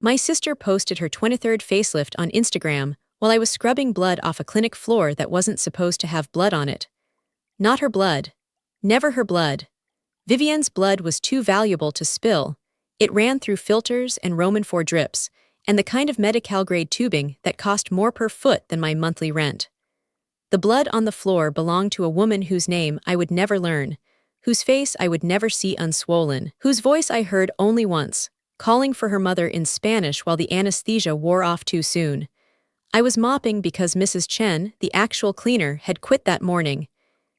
My sister posted her 23rd facelift on Instagram while I was scrubbing blood off a clinic floor that wasn't supposed to have blood on it. Not her blood. Never her blood. Vivienne's blood was too valuable to spill. It ran through filters and Roman IV drips, and the kind of medical-grade tubing that cost more per foot than my monthly rent. The blood on the floor belonged to a woman whose name I would never learn, whose face I would never see unswollen, whose voice I heard only once, calling for her mother in Spanish while the anesthesia wore off too soon. I was mopping because Mrs. Chen, the actual cleaner, had quit that morning.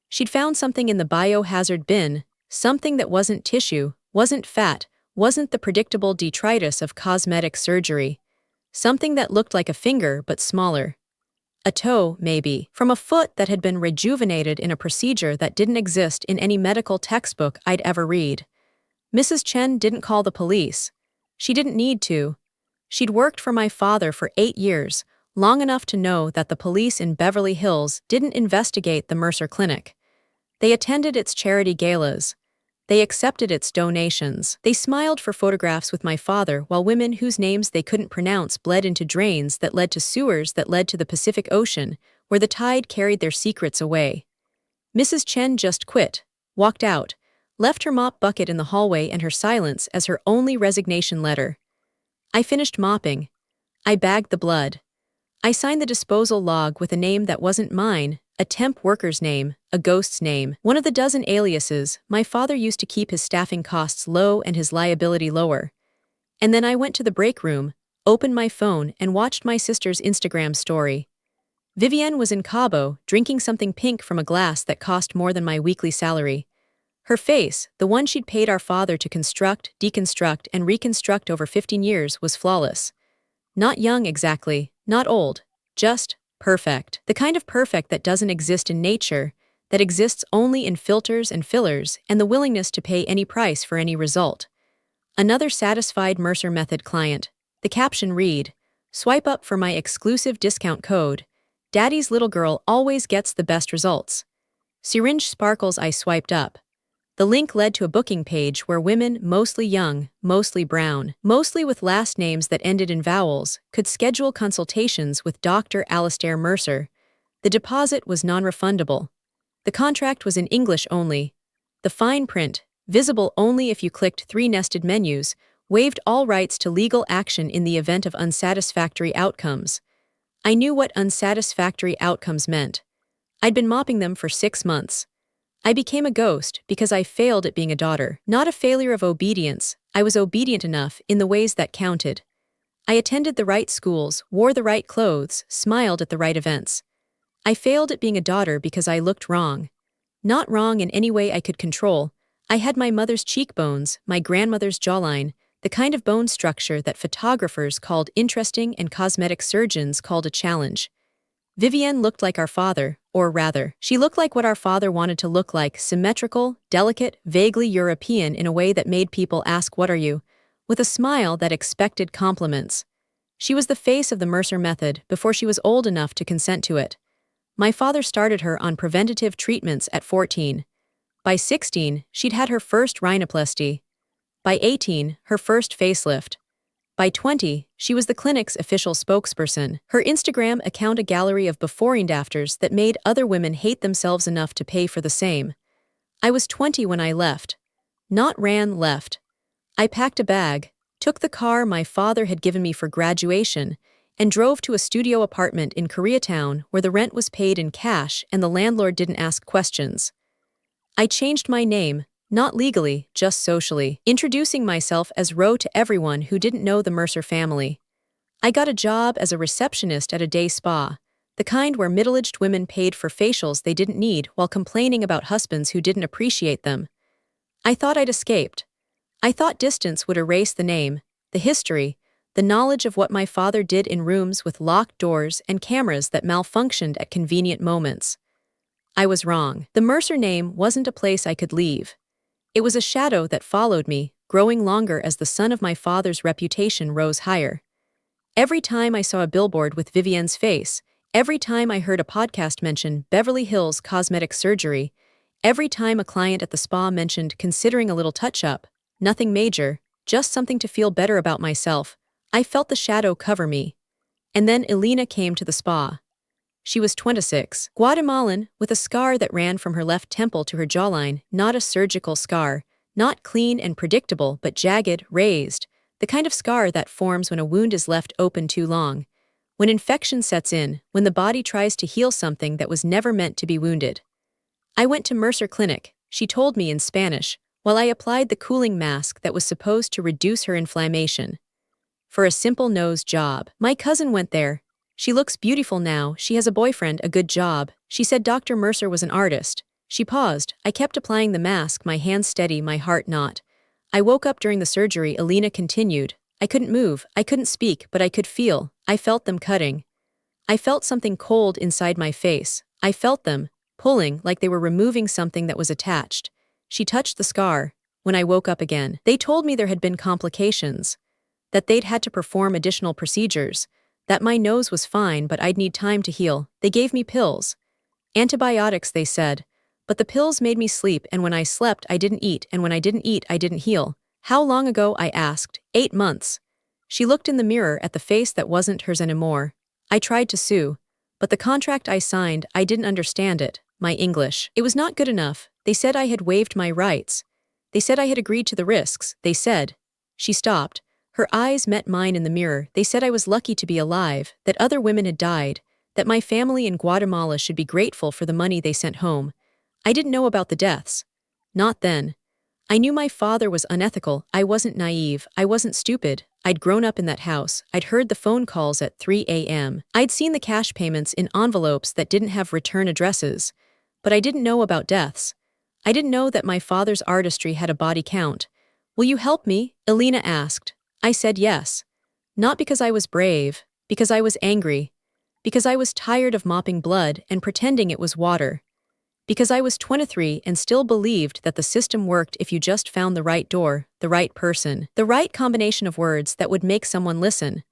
She'd found something in the biohazard bin, something that wasn't tissue, wasn't fat, wasn't the predictable detritus of cosmetic surgery. Something that looked like a finger but smaller. A toe, maybe, from a foot that had been rejuvenated in a procedure that didn't exist in any medical textbook I'd ever read. Mrs. Chen didn't call the police. She didn't need to. She'd worked for my father for 8 years, long enough to know that the police in Beverly Hills didn't investigate the Mercer Clinic. They attended its charity galas. They accepted its donations. They smiled for photographs with my father while women whose names they couldn't pronounce bled into drains that led to sewers that led to the Pacific Ocean, where the tide carried their secrets away. Mrs. Chen just quit, walked out, left her mop bucket in the hallway and her silence as her only resignation letter. I finished mopping. I bagged the blood. I signed the disposal log with a name that wasn't mine, a temp worker's name, a ghost's name, one of the dozen aliases. My father used to keep his staffing costs low and his liability lower. And then I went to the break room, opened my phone and watched my sister's Instagram story. Vivienne was in Cabo, drinking something pink from a glass that cost more than my weekly salary. Her face, the one she'd paid our father to construct, deconstruct, and reconstruct over 15 years, was flawless. Not young exactly, not old, just perfect. The kind of perfect that doesn't exist in nature, that exists only in filters and fillers and the willingness to pay any price for any result. Another satisfied Mercer Method client. The caption read, "Swipe up for my exclusive discount code. Daddy's little girl always gets the best results." Syringe sparkles. I swiped up. The link led to a booking page where women, mostly young, mostly brown, mostly with last names that ended in vowels, could schedule consultations with Dr. Alastair Mercer. The deposit was non-refundable. The contract was in English only. The fine print, visible only if you clicked 3 nested menus, waived all rights to legal action in the event of unsatisfactory outcomes. I knew what unsatisfactory outcomes meant. I'd been mopping them for 6 months. I became a ghost because I failed at being a daughter. Not a failure of obedience, I was obedient enough in the ways that counted. I attended the right schools, wore the right clothes, smiled at the right events. I failed at being a daughter because I looked wrong. Not wrong in any way I could control. I had my mother's cheekbones, my grandmother's jawline, the kind of bone structure that photographers called interesting and cosmetic surgeons called a challenge. Vivienne looked like our father, or rather, she looked like what our father wanted to look like, symmetrical, delicate, vaguely European in a way that made people ask, "What are you?" with a smile that expected compliments. She was the face of the Mercer Method before she was old enough to consent to it. My father started her on preventative treatments at 14. By 16, she'd had her first rhinoplasty. By 18, her first facelift. By 20, she was the clinic's official spokesperson. Her Instagram account a gallery of before and afters that made other women hate themselves enough to pay for the same. I was 20 when I left. Not ran, left. I packed a bag, took the car my father had given me for graduation, and drove to a studio apartment in Koreatown where the rent was paid in cash and the landlord didn't ask questions. I changed my name. Not legally, just socially, introducing myself as Ro to everyone who didn't know the Mercer family. I got a job as a receptionist at a day spa, the kind where middle-aged women paid for facials they didn't need while complaining about husbands who didn't appreciate them. I thought I'd escaped. I thought distance would erase the name, the history, the knowledge of what my father did in rooms with locked doors and cameras that malfunctioned at convenient moments. I was wrong. The Mercer name wasn't a place I could leave. It was a shadow that followed me, growing longer as the sun of my father's reputation rose higher. Every time I saw a billboard with Vivienne's face, every time I heard a podcast mention Beverly Hills cosmetic surgery, every time a client at the spa mentioned considering a little touch-up, nothing major, just something to feel better about myself, I felt the shadow cover me. And then Elena came to the spa. She was 26, Guatemalan, with a scar that ran from her left temple to her jawline, not a surgical scar, not clean and predictable but jagged, raised, the kind of scar that forms when a wound is left open too long. When infection sets in, when the body tries to heal something that was never meant to be wounded. I went to Mercer Clinic, she told me in Spanish, while I applied the cooling mask that was supposed to reduce her inflammation. For a simple nose job. My cousin went there. She looks beautiful now, she has a boyfriend, a good job. She said Dr. Mercer was an artist. She paused. I kept applying the mask, my hands steady, my heart not. I woke up during the surgery, Elena continued. I couldn't move, I couldn't speak, but I could feel. I felt them cutting. I felt something cold inside my face. I felt them pulling like they were removing something that was attached. She touched the scar. When I woke up again, they told me there had been complications, that they'd had to perform additional procedures, that my nose was fine but I'd need time to heal. They gave me pills. Antibiotics, they said. But the pills made me sleep, and when I slept I didn't eat, and when I didn't eat I didn't heal. How long ago? I asked. 8 months. She looked in the mirror at the face that wasn't hers anymore. I tried to sue. But the contract I signed, I didn't understand it. My English. It was not good enough. They said I had waived my rights. They said I had agreed to the risks. They said. She stopped. Her eyes met mine in the mirror. They said I was lucky to be alive, that other women had died, that my family in Guatemala should be grateful for the money they sent home. I didn't know about the deaths. Not then. I knew my father was unethical. I wasn't naive. I wasn't stupid. I'd grown up in that house. I'd heard the phone calls at 3 a.m. I'd seen the cash payments in envelopes that didn't have return addresses. But I didn't know about deaths. I didn't know that my father's artistry had a body count. Will you help me? Elena asked. I said yes. Not because I was brave, because I was angry, because I was tired of mopping blood and pretending it was water, because I was 23 and still believed that the system worked if you just found the right door, the right person, the right combination of words that would make someone listen.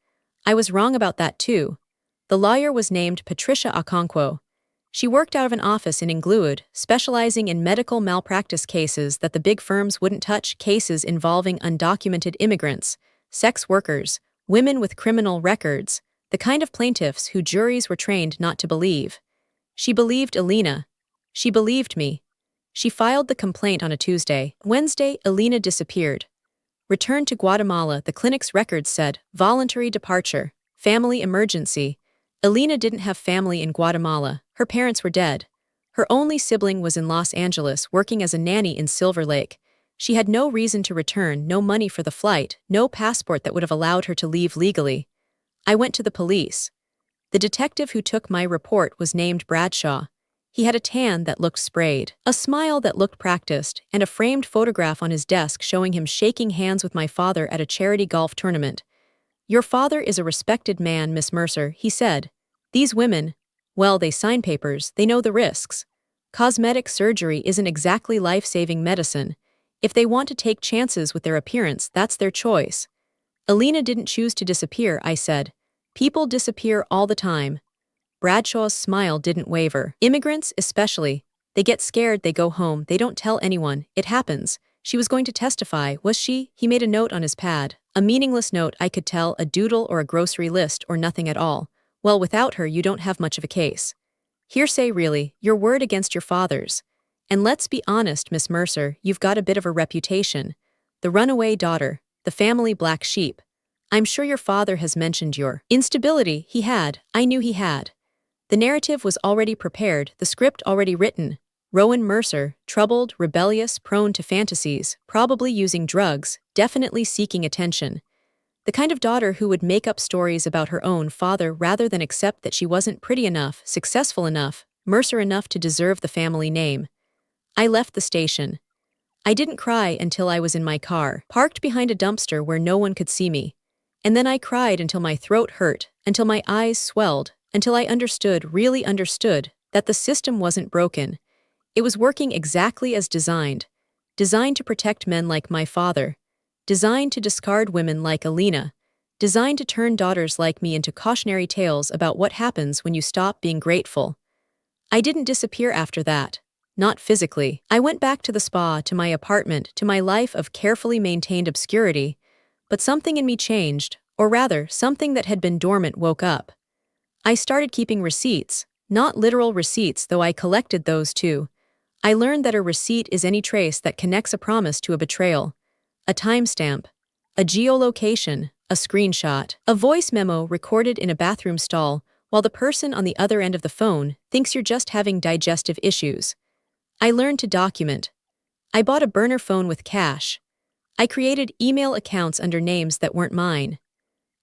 I was wrong about that too. The lawyer was named Patricia Okonkwo. She worked out of an office in Inglewood, specializing in medical malpractice cases that the big firms wouldn't touch, cases involving undocumented immigrants, sex workers, women with criminal records, the kind of plaintiffs who juries were trained not to believe. She believed Elena. She believed me. She filed the complaint on a Tuesday. Wednesday, Elena disappeared. Returned to Guatemala, the clinic's records said, voluntary departure, family emergency. Elena didn't have family in Guatemala. Her parents were dead. Her only sibling was in Los Angeles working as a nanny in Silver Lake. She had no reason to return, no money for the flight, no passport that would have allowed her to leave legally. I went to the police. The detective who took my report was named Bradshaw. He had a tan that looked sprayed, a smile that looked practiced, and a framed photograph on his desk showing him shaking hands with my father at a charity golf tournament. Your father is a respected man, Miss Mercer, he said. These women, well, they sign papers, they know the risks. Cosmetic surgery isn't exactly life-saving medicine. If they want to take chances with their appearance, that's their choice. Elena didn't choose to disappear, I said. People disappear all the time. Bradshaw's smile didn't waver. Immigrants, especially. They get scared, they go home, they don't tell anyone. It happens. She was going to testify, was she? He made a note on his pad. A meaningless note, I could tell, a doodle or a grocery list or nothing at all. Well, without her you don't have much of a case. Hearsay really, your word against your father's. And let's be honest, Miss Mercer, you've got a bit of a reputation. The runaway daughter, the family black sheep. I'm sure your father has mentioned your instability. He had, I knew he had. The narrative was already prepared, the script already written. Rowan Mercer, troubled, rebellious, prone to fantasies, probably using drugs, definitely seeking attention. The kind of daughter who would make up stories about her own father rather than accept that she wasn't pretty enough, successful enough, Mercer enough to deserve the family name. I left the station. I didn't cry until I was in my car, parked behind a dumpster where no one could see me. And then I cried until my throat hurt, until my eyes swelled, until I understood, really understood, that the system wasn't broken. It was working exactly as designed. Designed to protect men like my father. Designed to discard women like Elena. Designed to turn daughters like me into cautionary tales about what happens when you stop being grateful. I didn't disappear after that. Not physically. I went back to the spa, to my apartment, to my life of carefully maintained obscurity. But something in me changed, Or rather, something that had been dormant woke up. I started keeping receipts, not literal receipts, though I collected those too. I learned that a receipt is any trace that connects a promise to a betrayal. A timestamp, a geolocation, a screenshot, a voice memo recorded in a bathroom stall while the person on the other end of the phone thinks you're just having digestive issues. I learned to document. I bought a burner phone with cash. I created email accounts under names that weren't mine.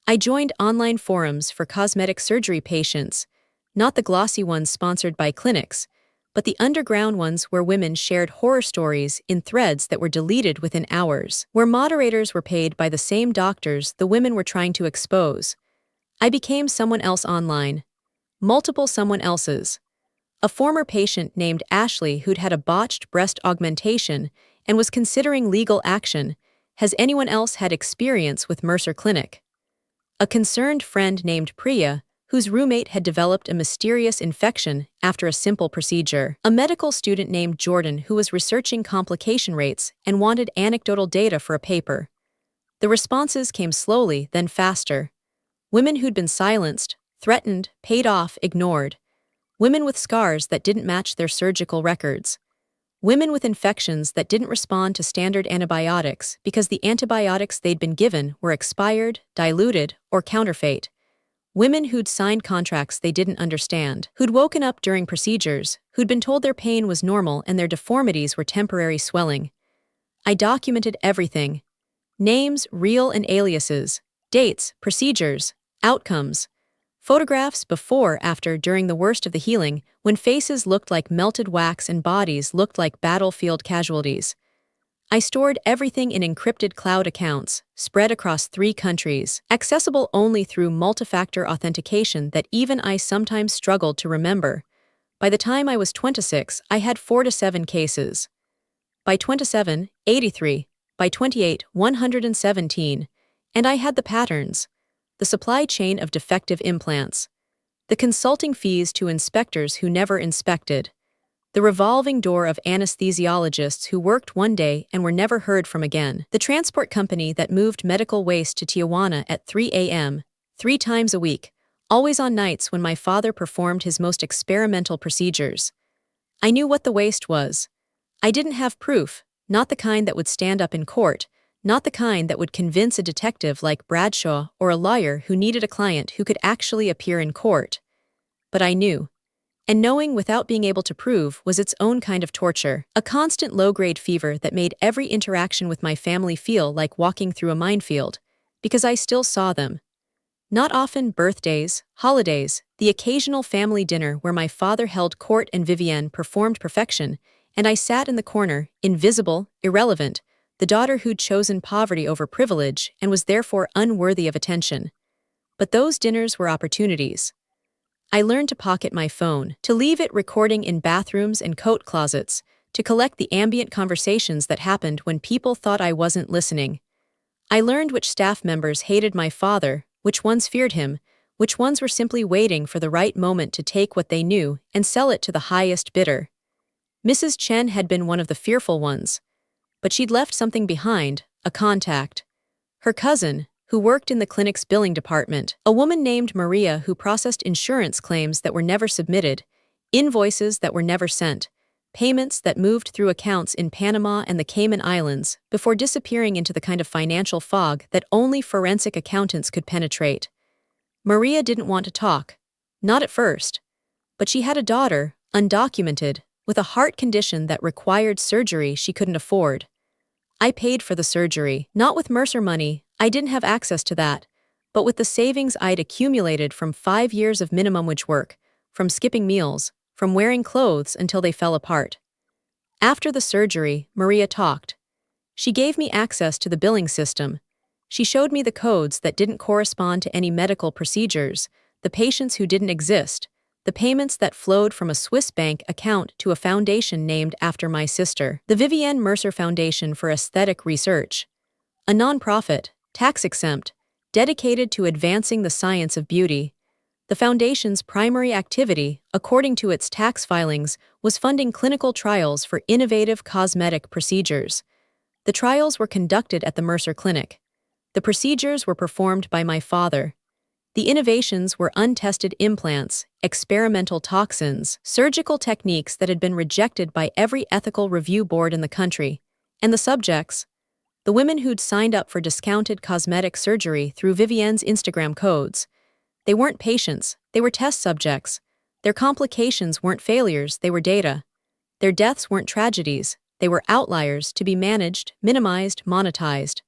I joined online forums for cosmetic surgery patients, not the glossy ones sponsored by clinics, but the underground ones where women shared horror stories in threads that were deleted within hours, where moderators were paid by the same doctors the women were trying to expose. I became someone else online. Multiple someone else's. A former patient named Ashley who'd had a botched breast augmentation and was considering legal action. Has anyone else had experience with Mercer Clinic? A concerned friend named Priya, whose roommate had developed a mysterious infection after a simple procedure. A medical student named Jordan who was researching complication rates and wanted anecdotal data for a paper. The responses came slowly, then faster. Women who'd been silenced, threatened, paid off, ignored. Women with scars that didn't match their surgical records. Women with infections that didn't respond to standard antibiotics because the antibiotics they'd been given were expired, diluted, or counterfeit. Women who'd signed contracts they didn't understand, who'd woken up during procedures, who'd been told their pain was normal and their deformities were temporary swelling. I documented everything. Names, real and aliases, dates, procedures, outcomes. Photographs before, after, during the worst of the healing, when faces looked like melted wax and bodies looked like battlefield casualties. I stored everything in encrypted cloud accounts, spread across 3 countries, accessible only through multi-factor authentication that even I sometimes struggled to remember. By the time I was 26, I had 4 to 7 cases. By 27, 83. By 28, 117. And I had the patterns. The supply chain of defective implants. The consulting fees to inspectors who never inspected. The revolving door of anesthesiologists who worked one day and were never heard from again. The transport company that moved medical waste to Tijuana at 3 a.m., 3 times a week, always on nights when my father performed his most experimental procedures. I knew what the waste was. I didn't have proof, not the kind that would stand up in court, not the kind that would convince a detective like Bradshaw or a lawyer who needed a client who could actually appear in court. But I knew. And knowing without being able to prove was its own kind of torture, a constant low-grade fever that made every interaction with my family feel like walking through a minefield, because I still saw them. Not often birthdays, holidays, the occasional family dinner where my father held court and Vivienne performed perfection, and I sat in the corner, invisible, irrelevant, the daughter who'd chosen poverty over privilege and was therefore unworthy of attention. But those dinners were opportunities. I learned to pocket my phone, to leave it recording in bathrooms and coat closets, to collect the ambient conversations that happened when people thought I wasn't listening. I learned which staff members hated my father, which ones feared him, which ones were simply waiting for the right moment to take what they knew and sell it to the highest bidder. Mrs. Chen had been one of the fearful ones. But she'd left something behind, a contact. Her cousin, who worked in the clinic's billing department, a woman named Maria who processed insurance claims that were never submitted, invoices that were never sent, payments that moved through accounts in Panama and the Cayman Islands before disappearing into the kind of financial fog that only forensic accountants could penetrate. Maria didn't want to talk. Not at first. But she had a daughter, undocumented, with a heart condition that required surgery she couldn't afford. I paid for the surgery, not with Mercer money, I didn't have access to that, but with the savings I'd accumulated from 5 years of minimum wage work, from skipping meals, from wearing clothes until they fell apart. After the surgery, Maria talked. She gave me access to the billing system. She showed me the codes that didn't correspond to any medical procedures, the patients who didn't exist, the payments that flowed from a Swiss bank account to a foundation named after my sister, the Vivienne Mercer Foundation for Aesthetic Research. A nonprofit, tax-exempt, dedicated to advancing the science of beauty. The foundation's primary activity, according to its tax filings, was funding clinical trials for innovative cosmetic procedures. The trials were conducted at the Mercer Clinic. The procedures were performed by my father. The innovations were untested implants, experimental toxins, surgical techniques that had been rejected by every ethical review board in the country. And the subjects? The women who'd signed up for discounted cosmetic surgery through Vivienne's Instagram codes. They weren't patients, they were test subjects. Their complications weren't failures, they were data. Their deaths weren't tragedies, they were outliers to be managed, minimized, monetized.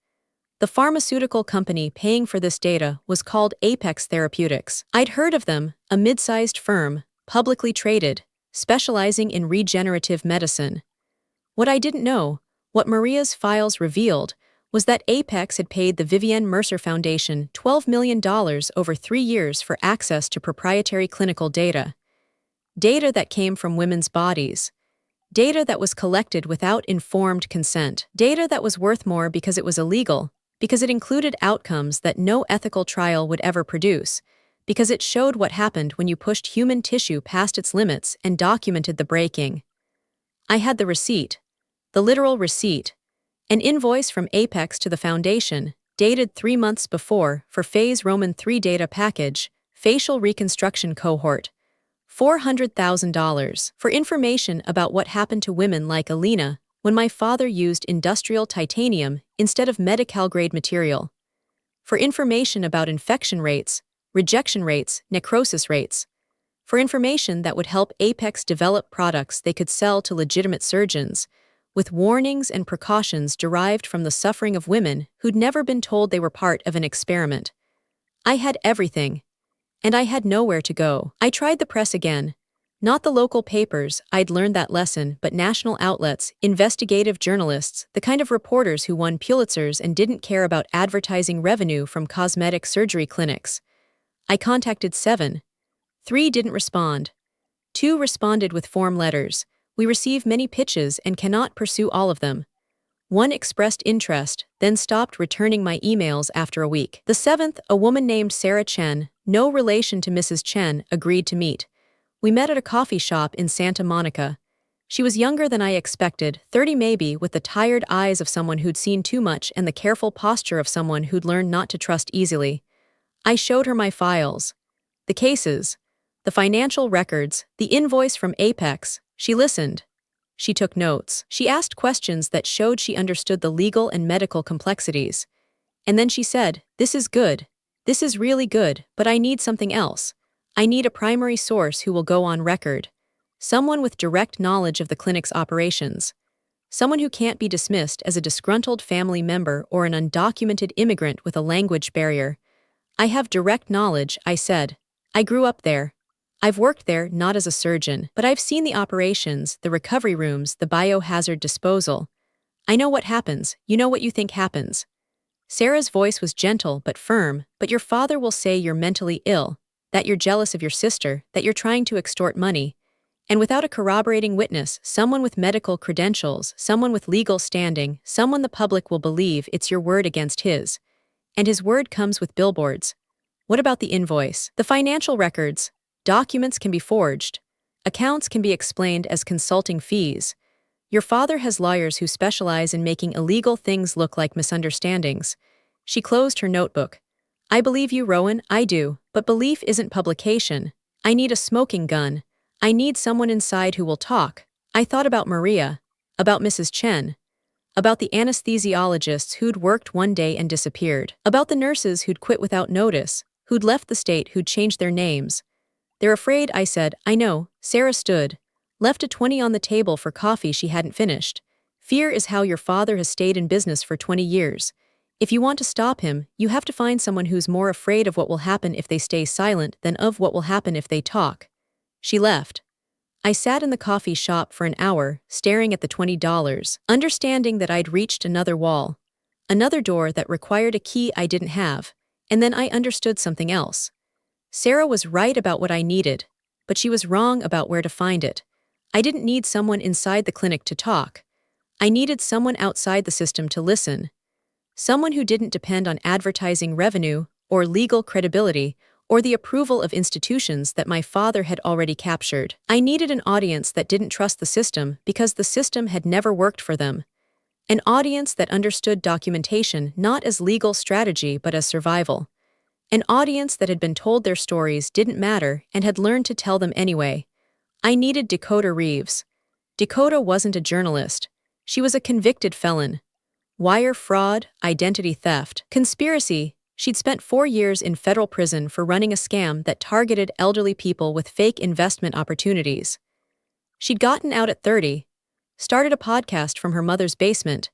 The pharmaceutical company paying for this data was called Apex Therapeutics. I'd heard of them, a mid-sized firm, publicly traded, specializing in regenerative medicine. What I didn't know, what Maria's files revealed, was that Apex had paid the Vivienne Mercer Foundation $12 million over 3 years for access to proprietary clinical data. Data that came from women's bodies. Data that was collected without informed consent. Data that was worth more because it was illegal, because it included outcomes that no ethical trial would ever produce, because it showed what happened when you pushed human tissue past its limits and documented the breaking. I had the receipt. The literal receipt. An invoice from Apex to the Foundation, dated 3 months before, for Phase Roman 3 data package, facial reconstruction cohort. $400,000 for information about what happened to women like Elena when my father used industrial titanium instead of medical-grade material. For information about infection rates, rejection rates, necrosis rates. For information that would help Apex develop products they could sell to legitimate surgeons, with warnings and precautions derived from the suffering of women who'd never been told they were part of an experiment. I had everything. And I had nowhere to go. I tried the press again. Not the local papers, I'd learned that lesson, but national outlets, investigative journalists, the kind of reporters who won Pulitzers and didn't care about advertising revenue from cosmetic surgery clinics. I contacted 7. 3 didn't respond. 2 responded with form letters. We receive many pitches and cannot pursue all of them. 1 expressed interest, then stopped returning my emails after a week. The 7th, a woman named Sarah Chen, no relation to Mrs. Chen, agreed to meet. We met at a coffee shop in Santa Monica. She was younger than I expected, 30 maybe, with the tired eyes of someone who'd seen too much and the careful posture of someone who'd learned not to trust easily. I showed her my files. The cases. The financial records, the invoice from Apex. She listened. She took notes. She asked questions that showed she understood the legal and medical complexities. And then she said, "This is good. This is really good, but I need something else. I need a primary source who will go on record. Someone with direct knowledge of the clinic's operations. Someone who can't be dismissed as a disgruntled family member or an undocumented immigrant with a language barrier. I have direct knowledge," I said. "I grew up there. I've worked there not as a surgeon, but I've seen the operations, the recovery rooms, the biohazard disposal. I know what happens, you know what you think happens." Sarah's voice was gentle but firm, "But your father will say you're mentally ill, that you're jealous of your sister, that you're trying to extort money. And without a corroborating witness, someone with medical credentials, someone with legal standing, someone the public will believe it's your word against his. And his word comes with billboards. What about the invoice? The financial records? Documents can be forged. Accounts can be explained as consulting fees. Your father has lawyers who specialize in making illegal things look like misunderstandings." She closed her notebook. "I believe you, Rowan, I do, but belief isn't publication. I need a smoking gun. I need someone inside who will talk." I thought about Maria, about Mrs. Chen, about the anesthesiologists who'd worked one day and disappeared, about the nurses who'd quit without notice, who'd left the state, who'd changed their names. "They're afraid," I said. "I know." Sarah stood, left a 20 on the table for coffee she hadn't finished. "Fear is how your father has stayed in business for 20 years. If you want to stop him, you have to find someone who's more afraid of what will happen if they stay silent than of what will happen if they talk." She left. I sat in the coffee shop for an hour, staring at the $20, understanding that I'd reached another wall, another door that required a key I didn't have, and then I understood something else. Sarah was right about what I needed, but she was wrong about where to find it. I didn't need someone inside the clinic to talk. I needed someone outside the system to listen. Someone who didn't depend on advertising revenue, or legal credibility, or the approval of institutions that my father had already captured. I needed an audience that didn't trust the system because the system had never worked for them. An audience that understood documentation not as legal strategy but as survival. An audience that had been told their stories didn't matter and had learned to tell them anyway. I needed Dakota Reeves. Dakota wasn't a journalist. She was a convicted felon. Wire fraud, identity theft, conspiracy. She'd spent 4 years in federal prison for running a scam that targeted elderly people with fake investment opportunities. She'd gotten out at 30, started a podcast from her mother's basement,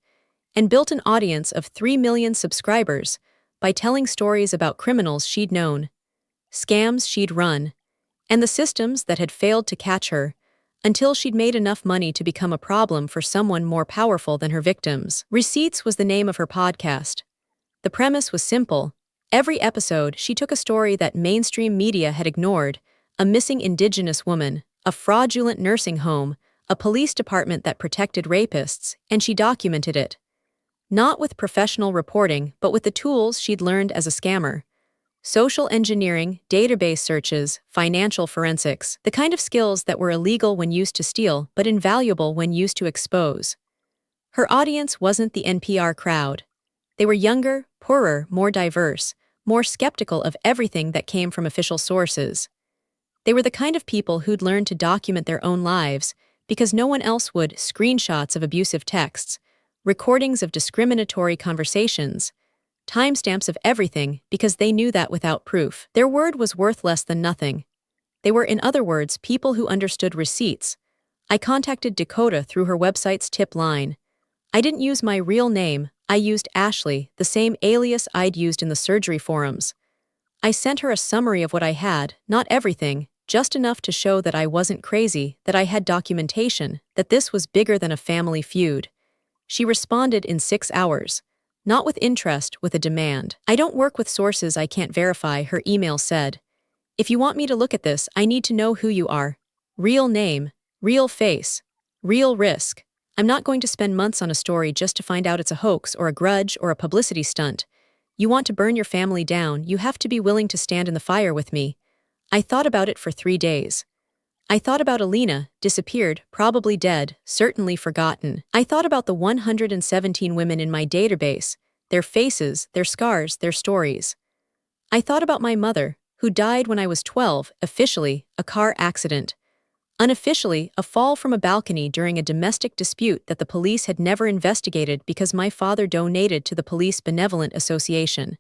and built an audience of 3 million subscribers by telling stories about criminals she'd known, scams she'd run, and the systems that had failed to catch her, until she'd made enough money to become a problem for someone more powerful than her victims. Receipts was the name of her podcast. The premise was simple. Every episode, she took a story that mainstream media had ignored: a missing Indigenous woman, a fraudulent nursing home, a police department that protected rapists, and she documented it. Not with professional reporting, but with the tools she'd learned as a scammer. Social engineering, database searches, financial forensics, the kind of skills that were illegal when used to steal, but invaluable when used to expose. Her audience wasn't the NPR crowd. They were younger, poorer, more diverse, more skeptical of everything that came from official sources. They were the kind of people who'd learned to document their own lives because no one else would. Screenshots of abusive texts, recordings of discriminatory conversations, timestamps of everything because they knew that without proof, their word was worth less than nothing. They were, in other words, people who understood receipts. I contacted Dakota through her website's tip line. I didn't use my real name, I used Ashley, the same alias I'd used in the surgery forums. I sent her a summary of what I had, not everything, just enough to show that I wasn't crazy, that I had documentation, that this was bigger than a family feud. She responded in 6 hours. Not with interest, with a demand. I don't work with sources I can't verify, her email said. If you want me to look at this, I need to know who you are. Real name, real face, real risk. I'm not going to spend months on a story just to find out it's a hoax or a grudge or a publicity stunt. You want to burn your family down, you have to be willing to stand in the fire with me. I thought about it for 3 days. I thought about Elena, disappeared, probably dead, certainly forgotten. I thought about the 117 women in my database, their faces, their scars, their stories. I thought about my mother, who died when I was 12, officially, a car accident. Unofficially, a fall from a balcony during a domestic dispute that the police had never investigated because my father donated to the Police Benevolent Association.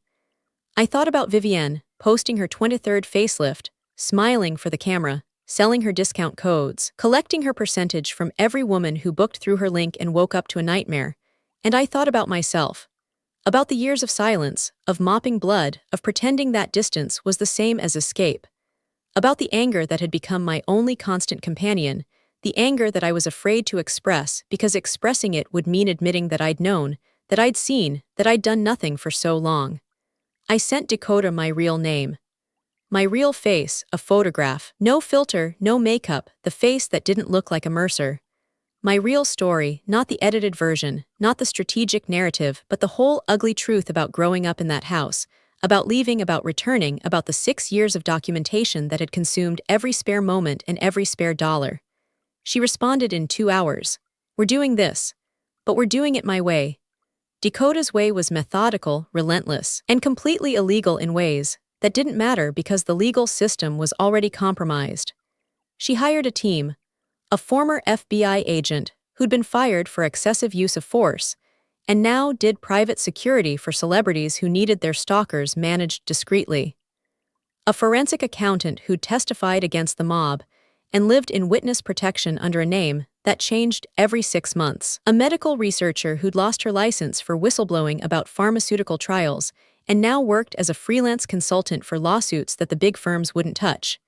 I thought about Vivienne, posting her 23rd facelift, smiling for the camera, selling her discount codes, collecting her percentage from every woman who booked through her link and woke up to a nightmare. And I thought about myself. About the years of silence, of mopping blood, of pretending that distance was the same as escape. About the anger that had become my only constant companion, the anger that I was afraid to express because expressing it would mean admitting that I'd known, that I'd seen, that I'd done nothing for so long. I sent Dakota my real name. My real face, a photograph, no filter, no makeup, the face that didn't look like a Mercer. My real story, not the edited version, not the strategic narrative, but the whole ugly truth about growing up in that house, about leaving, about returning, about the 6 years of documentation that had consumed every spare moment and every spare dollar. She responded in 2 hours. We're doing this. But we're doing it my way. Dakota's way was methodical, relentless, and completely illegal in ways that didn't matter because the legal system was already compromised. She hired a team, a former FBI agent who'd been fired for excessive use of force, and now did private security for celebrities who needed their stalkers managed discreetly. A forensic accountant who testified against the mob and lived in witness protection under a name that changed every 6 months. A medical researcher who'd lost her license for whistleblowing about pharmaceutical trials and now worked as a freelance consultant for lawsuits that the big firms wouldn't touch.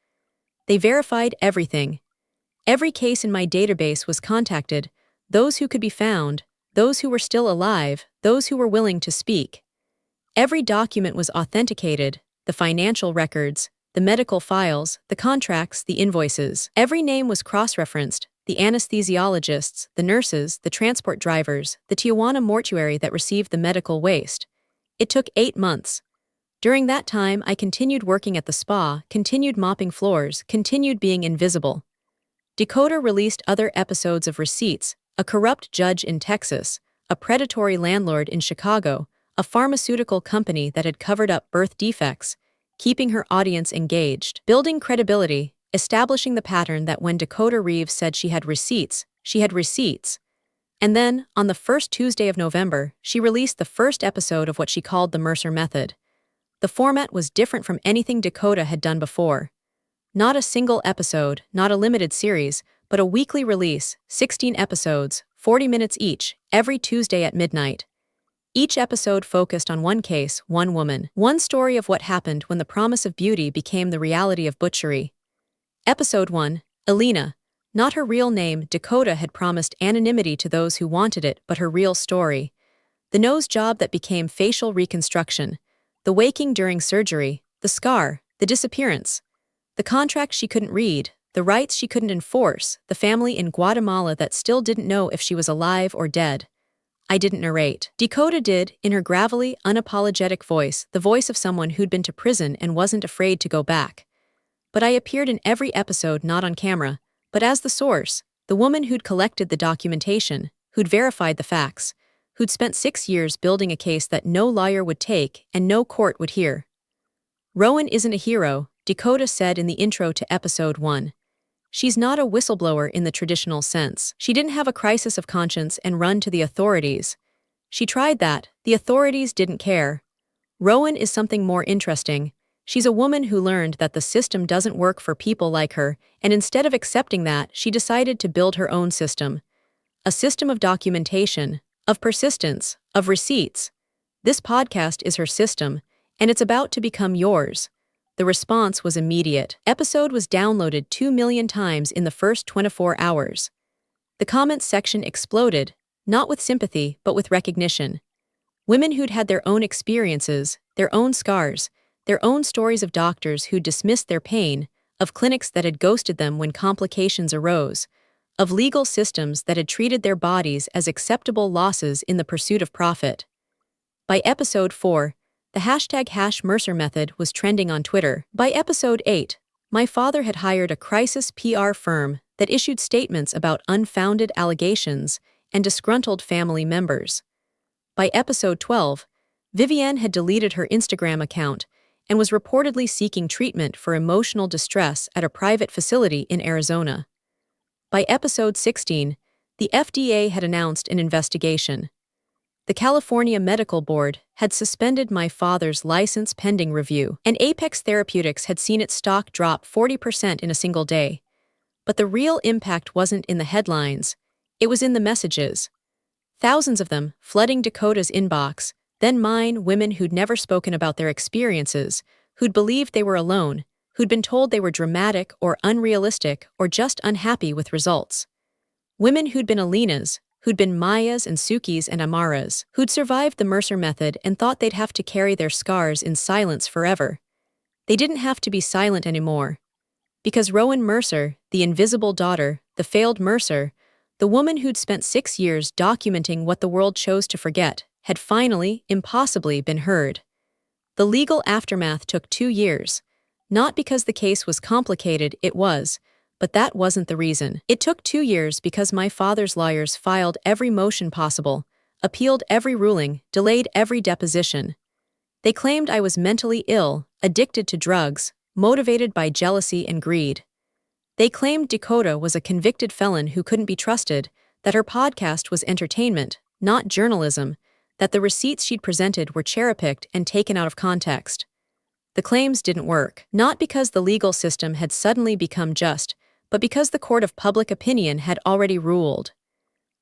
They verified everything. Every case in my database was contacted, those who could be found, those who were still alive, those who were willing to speak. Every document was authenticated, the financial records, the medical files, the contracts, the invoices. Every name was cross-referenced, the anesthesiologists, the nurses, the transport drivers, the Tijuana mortuary that received the medical waste. It took 8 months. During that time, I continued working at the spa, continued mopping floors, continued being invisible. Dakota released other episodes of Receipts, a corrupt judge in Texas, a predatory landlord in Chicago, a pharmaceutical company that had covered up birth defects, keeping her audience engaged, building credibility, establishing the pattern that when Dakota Reeves said she had receipts, she had receipts. And then, on the first Tuesday of November, she released the first episode of what she called the Mercer Method. The format was different from anything Dakota had done before. Not a single episode, not a limited series, but a weekly release, 16 episodes, 40 minutes each, every Tuesday at midnight. Each episode focused on one case, one woman, one story of what happened when the promise of beauty became the reality of butchery. Episode 1, Elena. Not her real name, Dakota had promised anonymity to those who wanted it, but her real story. The nose job that became facial reconstruction. The waking during surgery. The scar. The disappearance. The contract she couldn't read. The rights she couldn't enforce. The family in Guatemala that still didn't know if she was alive or dead. I didn't narrate. Dakota did, in her gravelly, unapologetic voice, the voice of someone who'd been to prison and wasn't afraid to go back. But I appeared in every episode not on camera, but as the source, the woman who'd collected the documentation, who'd verified the facts, who'd spent 6 years building a case that no lawyer would take and no court would hear. Rowan isn't a hero, Dakota said in the intro to episode 1. She's not a whistleblower in the traditional sense. She didn't have a crisis of conscience and run to the authorities. She tried that, the authorities didn't care. Rowan is something more interesting. She's a woman who learned that the system doesn't work for people like her, and instead of accepting that, she decided to build her own system. A system of documentation, of persistence, of receipts. This podcast is her system, and it's about to become yours. The response was immediate. Episode was downloaded 2 million times in the first 24 hours. The comments section exploded, not with sympathy, but with recognition. Women who'd had their own experiences, their own scars, their own stories of doctors who'd dismissed their pain, of clinics that had ghosted them when complications arose, of legal systems that had treated their bodies as acceptable losses in the pursuit of profit. By episode 4, the hashtag #Mercer Method was trending on Twitter. By episode 8, my father had hired a crisis PR firm that issued statements about unfounded allegations and disgruntled family members. By episode 12, Vivienne had deleted her Instagram account and was reportedly seeking treatment for emotional distress at a private facility in Arizona. By episode 16, the FDA had announced an investigation. The California Medical Board had suspended my father's license pending review, and Apex Therapeutics had seen its stock drop 40% in a single day. But the real impact wasn't in the headlines, it was in the messages. Thousands of them, flooding Dakota's inbox, then mine, women who'd never spoken about their experiences, who'd believed they were alone, who'd been told they were dramatic or unrealistic or just unhappy with results. Women who'd been Elenas, who'd been Mayas and Sukis and Amaras, who'd survived the Mercer Method and thought they'd have to carry their scars in silence forever. They didn't have to be silent anymore. Because Rowan Mercer, the invisible daughter, the failed Mercer, the woman who'd spent 6 years documenting what the world chose to forget, had finally, impossibly been heard. The legal aftermath took 2 years. Not because the case was complicated, it was, but that wasn't the reason. It took 2 years because my father's lawyers filed every motion possible, appealed every ruling, delayed every deposition. They claimed I was mentally ill, addicted to drugs, motivated by jealousy and greed. They claimed Dakota was a convicted felon who couldn't be trusted, that her podcast was entertainment, not journalism, that the receipts she'd presented were cherry-picked and taken out of context. The claims didn't work, not because the legal system had suddenly become just, but because the court of public opinion had already ruled.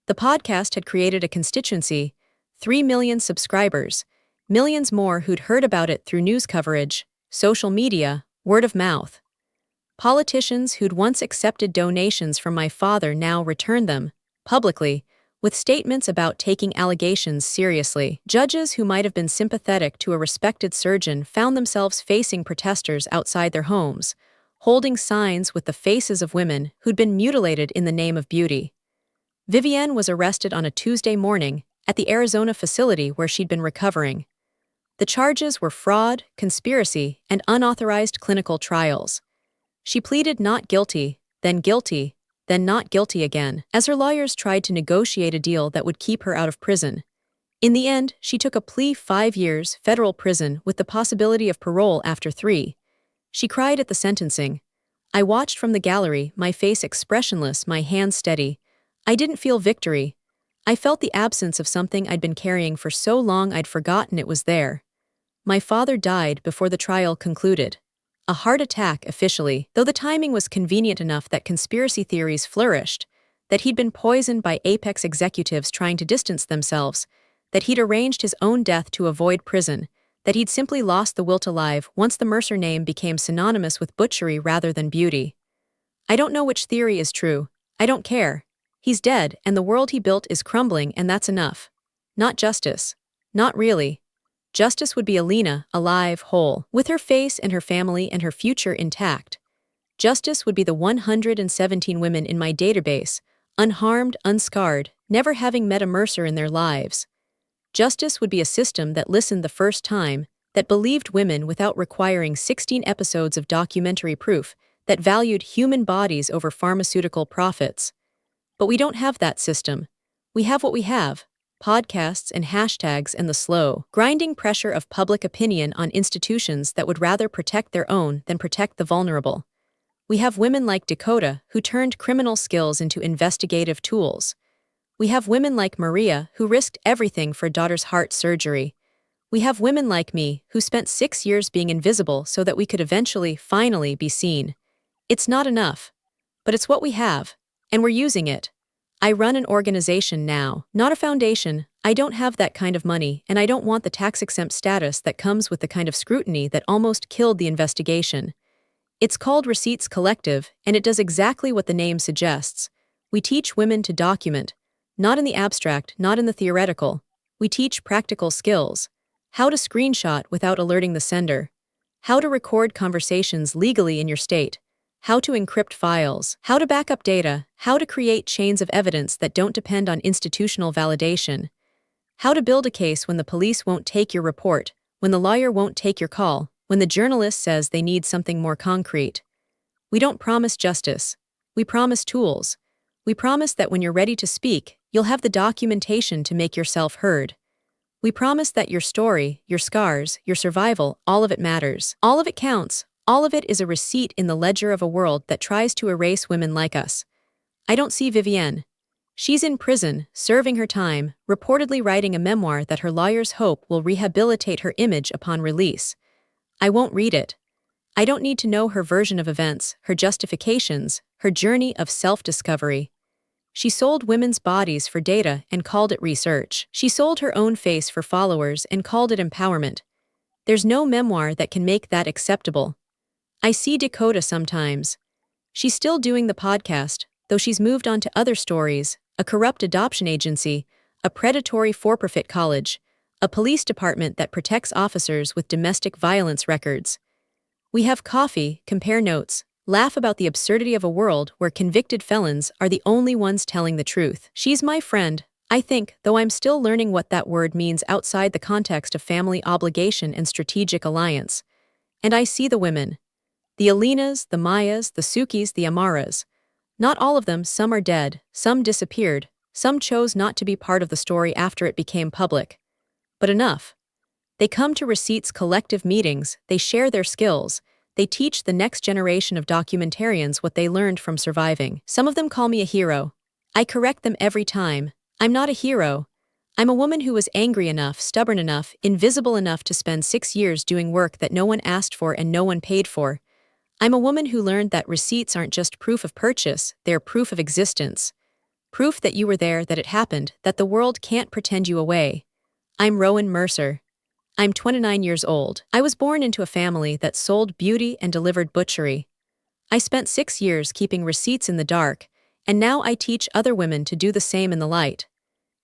The podcast had created a constituency, 3 million subscribers, millions more who'd heard about it through news coverage, social media, word of mouth. Politicians who'd once accepted donations from my father now returned them, publicly, with statements about taking allegations seriously. Judges who might have been sympathetic to a respected surgeon found themselves facing protesters outside their homes, holding signs with the faces of women who'd been mutilated in the name of beauty. Vivienne was arrested on a Tuesday morning at the Arizona facility where she'd been recovering. The charges were fraud, conspiracy, and unauthorized clinical trials. She pleaded not guilty, then guilty, then not guilty again, as her lawyers tried to negotiate a deal that would keep her out of prison. In the end, she took a plea 5 years federal prison with the possibility of parole after 3. She cried at the sentencing. I watched from the gallery, my face expressionless, my hands steady. I didn't feel victory. I felt the absence of something I'd been carrying for so long I'd forgotten it was there. My father died before the trial concluded. A heart attack officially, though the timing was convenient enough that conspiracy theories flourished, that he'd been poisoned by apex executives trying to distance themselves, that he'd arranged his own death to avoid prison, that he'd simply lost the will to live once the Mercer name became synonymous with butchery rather than beauty. I don't know which theory is true. I don't care. He's dead, and the world he built is crumbling, and that's enough. Not justice. Not really. Justice would be Elena, alive, whole, with her face and her family and her future intact. Justice would be the 117 women in my database, unharmed, unscarred, never having met a Mercer in their lives. Justice would be a system that listened the first time, that believed women without requiring 16 episodes of documentary proof, that valued human bodies over pharmaceutical profits. But we don't have that system. We have what we have: podcasts and hashtags and the slow, grinding pressure of public opinion on institutions that would rather protect their own than protect the vulnerable. We have women like Dakota, who turned criminal skills into investigative tools. We have women like Maria, who risked everything for daughter's heart surgery. We have women like me, who spent 6 years being invisible so that we could eventually, finally, be seen. It's not enough. But it's what we have, and we're using it. I run an organization now, not a foundation. I don't have that kind of money, and I don't want the tax-exempt status that comes with the kind of scrutiny that almost killed the investigation. It's called Receipts Collective, and it does exactly what the name suggests. We teach women to document. Not in the abstract, not in the theoretical. We teach practical skills. How to screenshot without alerting the sender. How to record conversations legally in your state. How to encrypt files. How to back up data. How to create chains of evidence that don't depend on institutional validation. How to build a case when the police won't take your report, when the lawyer won't take your call, when the journalist says they need something more concrete. We don't promise justice. We promise tools. We promise that when you're ready to speak, you'll have the documentation to make yourself heard. We promise that your story, your scars, your survival, all of it matters. All of it counts. All of it is a receipt in the ledger of a world that tries to erase women like us. I don't see Vivienne. She's in prison, serving her time, reportedly writing a memoir that her lawyers hope will rehabilitate her image upon release. I won't read it. I don't need to know her version of events, her justifications, her journey of self-discovery. She sold women's bodies for data and called it research. She sold her own face for followers and called it empowerment. There's no memoir that can make that acceptable. I see Dakota sometimes. She's still doing the podcast, though she's moved on to other stories: a corrupt adoption agency, a predatory for-profit college, a police department that protects officers with domestic violence records. We have coffee, compare notes, laugh about the absurdity of a world where convicted felons are the only ones telling the truth. She's my friend, I think, though I'm still learning what that word means outside the context of family obligation and strategic alliance. And I see the women. The Elenas, the Mayas, the Sukis, the Amaras. Not all of them, some are dead, some disappeared, some chose not to be part of the story after it became public. But enough. They come to Receipts Collective meetings, they share their skills, they teach the next generation of documentarians what they learned from surviving. Some of them call me a hero. I correct them every time. I'm not a hero. I'm a woman who was angry enough, stubborn enough, invisible enough to spend 6 years doing work that no one asked for and no one paid for. I'm a woman who learned that receipts aren't just proof of purchase, they're proof of existence. Proof that you were there, that it happened, that the world can't pretend you away. I'm Rowan Mercer. I'm 29 years old. I was born into a family that sold beauty and delivered butchery. I spent 6 years keeping receipts in the dark, and now I teach other women to do the same in the light.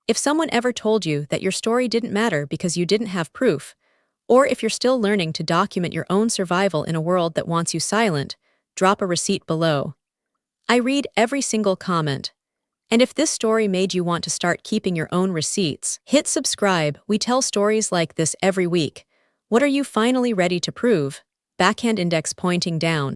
If someone ever told you that your story didn't matter because you didn't have proof, or if you're still learning to document your own survival in a world that wants you silent, drop a receipt below. I read every single comment. And if this story made you want to start keeping your own receipts, hit subscribe. We tell stories like this every week. What are you finally ready to prove? Backhand index pointing down.